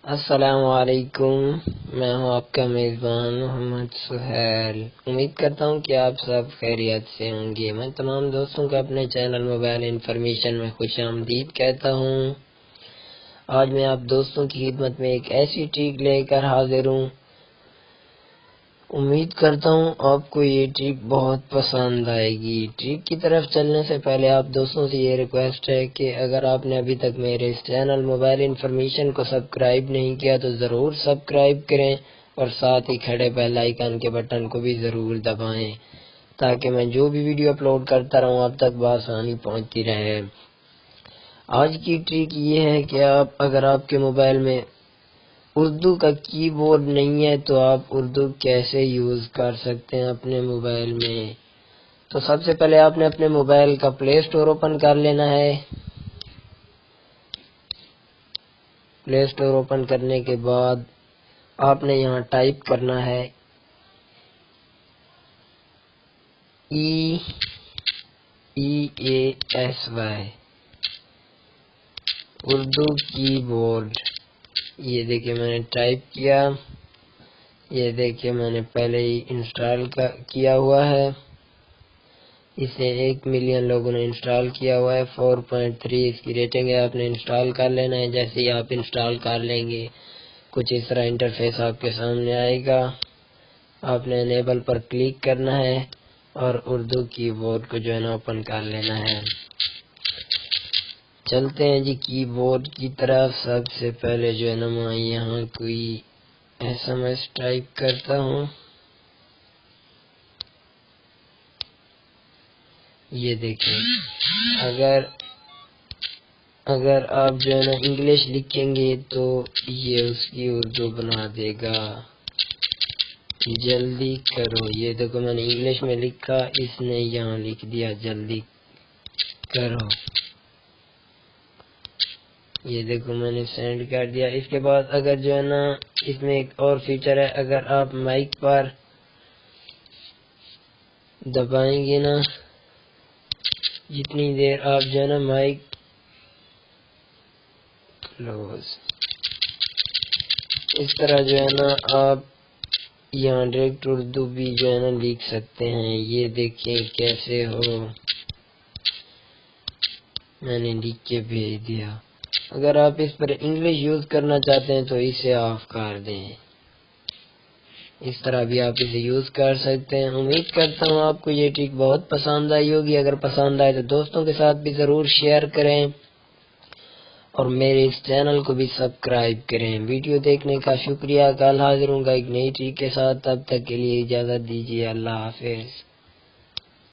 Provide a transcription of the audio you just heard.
السلام علیکم، میں ہوں آپ کا میزبان محمد سہیل۔ امید کرتا ہوں کہ آپ سب خیریت سے ہوں گے۔ میں تمام دوستوں کو اپنے چینل موبائل انفارمیشن میں خوش آمدید کہتا ہوں۔ آج میں آپ دوستوں کی خدمت میں ایک ایسی ٹرک لے کر حاضر ہوں۔ امید کرتا ہوں آپ کو یہ ٹرک بہت پسند آئے گی۔ ٹرک کی طرف چلنے سے پہلے آپ دوستوں سے یہ ریکویسٹ ہے کہ اگر آپ نے ابھی تک میرے اس چینل موبائل انفارمیشن کو سبسکرائب نہیں کیا تو ضرور سبسکرائب کریں اور ساتھ ہی کھڑے بیل آئیکن کے بٹن کو بھی ضرور دبائیں تاکہ میں جو بھی ویڈیو اپلوڈ کرتا رہوں آپ تک بآسانی پہنچتی رہے۔ آج کی ٹرک یہ ہے کہ اگر آپ کے موبائل میں اردو کا کی بورڈ نہیں ہے تو آپ اردو کیسے یوز کر سکتے ہیں اپنے موبائل میں۔ تو سب سے پہلے آپ نے اپنے موبائل کا پلے اسٹور اوپن کر لینا ہے۔ پلے اسٹور اوپن کرنے کے بعد آپ نے یہاں ٹائپ کرنا ہے EASY اردو کی بورڈ۔ یہ دیکھیں میں نے ٹائپ کیا، یہ دیکھیں میں نے پہلے ہی انسٹال کیا ہوا ہے، اسے 1 ملین لوگوں نے انسٹال کیا ہوا ہے۔ 4.3 اس کی ریٹنگ ہے، آپ نے انسٹال کر لینا ہے۔ جیسے ہی آپ انسٹال کر لیں گے کچھ اس طرح انٹرفیس آپ کے سامنے آئے گا۔ آپ نے انیبل پر کلک کرنا ہے اور اردو کی بورڈ کو جو ہے نا اوپن کر لینا ہے۔ چلتے ہیں جی کی بورڈ کی طرف۔ سب سے پہلے جو ہے نا میں یہاں کوئی SMS ٹائپ کرتا ہوں۔ یہ دیکھیں اگر آپ جو ہے نا انگلش لکھیں گے تو یہ اس کی اردو بنا دے گا۔ جلدی کرو، یہ دیکھو میں نے انگلش میں لکھا، اس نے یہاں لکھ دیا جلدی کرو۔ یہ دیکھو میں نے سینڈ کر دیا۔ اس کے بعد اگر جو ہے نا اس میں ایک اور فیچر ہے، اگر آپ مائک پر دبائیں گے نا، جتنی دیر آپ جو ہے نا مائک کلوز، اس طرح جو ہے نا آپ یہاں ڈائریکٹ اردو بھی جو ہے نا لکھ سکتے ہیں۔ یہ دیکھیں کیسے ہو، میں نے لکھ کے بھیج دیا۔ اگر آپ اس پر انگلش یوز کرنا چاہتے ہیں تو اسے آف کر دیں، اس طرح بھی آپ اسے یوز کر سکتے ہیں۔ امید کرتا ہوں آپ کو یہ ٹرک بہت پسند آئی ہوگی۔ اگر پسند آئے تو دوستوں کے ساتھ بھی ضرور شیئر کریں اور میرے اس چینل کو بھی سبسکرائب کریں۔ ویڈیو دیکھنے کا شکریہ۔ کل حاضر ہوں گا ایک نئی ٹرک کے ساتھ، تب تک کے لیے اجازت دیجیے۔ اللہ حافظ۔